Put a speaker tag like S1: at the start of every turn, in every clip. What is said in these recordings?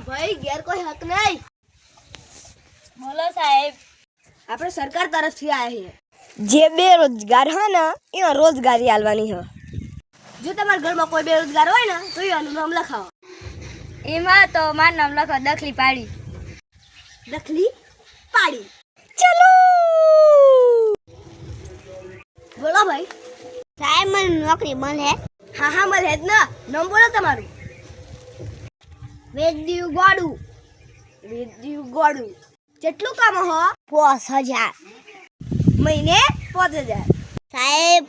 S1: ભાઈ ઘેર કોઈ હક નહીં.
S2: બોલો સાહેબ.
S1: આપણે સરકાર તરફથી આવ્યા
S2: જે બેરોજગાર હ ને એને રોજગારી આલવાની હ.
S1: છે. જો તમારા ઘરમાં કોઈ બેરોજગાર હોય ને તો એનું નામ લખાવો.
S2: એમાં તો મારું નામ લખો દખલી પાડી.
S1: દખલી પાડી.
S2: ચલો
S1: બોલો ભાઈ.
S3: સાહેબ મને નોકરી મળે.
S1: હા મળે જ ને. નામ બોલો તમારું.
S3: વેદ્યું ગોડું
S1: વિદ્યુ ગોળું. કેટલું કામ હો?
S3: 5000.
S1: મહિને 5000.
S3: સાહેબ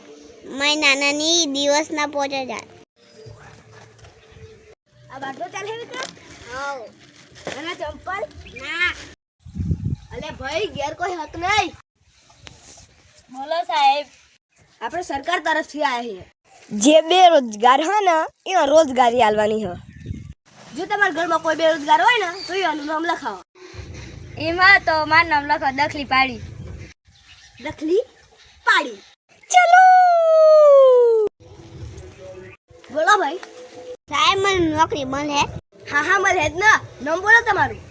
S3: મહિનાની દિવસના 5000.
S1: આ બાટલો ચાલે વિક્રમ?
S3: હાઉ.
S1: અને ચંપલ?
S3: ના.
S1: અલે ભાઈ ઘેર કોઈ હક નહીં.
S2: બોલો સાહેબ.
S1: આપણે સરકાર તરફથી આવ્યા છે.
S2: જે બેરોજગાર હ ને એને રોજગારી આલવાની હ.
S1: જો તમારા ઘરમાં કોઈ બેરોજગાર હોય ને તો એનું નામ લખાવો.
S2: એમાં તો મારું નામ લખો દખલી પાડી.
S1: દખલી પાડી.
S2: ચલો
S1: બોલો ભાઈ.
S3: સાહેબ મને નોકરી મળે.
S1: હા મળે જ ને. નામ બોલો તમારું.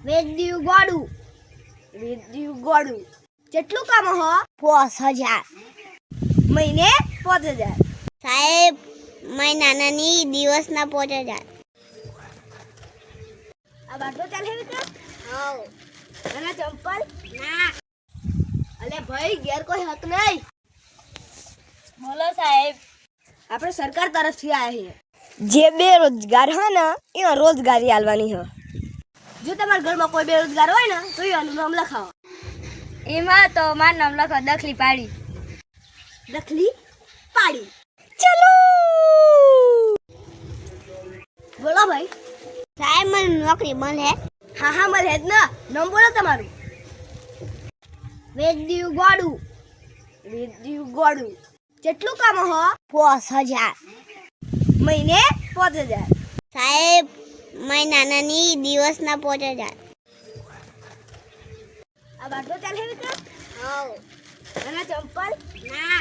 S3: વેદ્યું ગોડું
S1: વિદ્યુ ગોળું. કેટલું કામ હો?
S3: 5000.
S1: મહિને 5000.
S3: સાહેબ મહિનાની દિવસના 5000.
S1: આ બાટલો ચાલે વિક્રમ?
S3: હાઉ.
S1: અને ચંપલ?
S3: ના.
S1: અલે ભાઈ ઘેર કોઈ હક નહીં.
S2: બોલો સાહેબ.
S1: આપણે સરકાર તરફથી આવ્યા છે.
S2: જે બેરોજગાર હ ને એને રોજગારી આલવાની હ.
S1: જો તમારા ઘરમાં કોઈ બેરોજગાર હોય ને તો એનું નામ લખાવો.
S2: એમાં તો મારું નામ લખો દખલી પાડી.
S1: દખલી પાડી.
S2: ચલો
S1: બોલો ભાઈ.
S3: સાહેબ મને નોકરી મળે.
S1: હા મળે જ ને. નામ બોલો તમારું.
S3: વેદ્યું ગોડું
S1: વિદ્યુ ગોળું. કેટલું કામ હો?
S3: 5000.
S1: મહિને 5000.
S3: સાહેબ મહિનાની દિવસના 5000.
S1: આ બાટલો ચાલે વિક્રમ?
S3: હાઉ.
S1: અને ચંપલ?
S3: ના.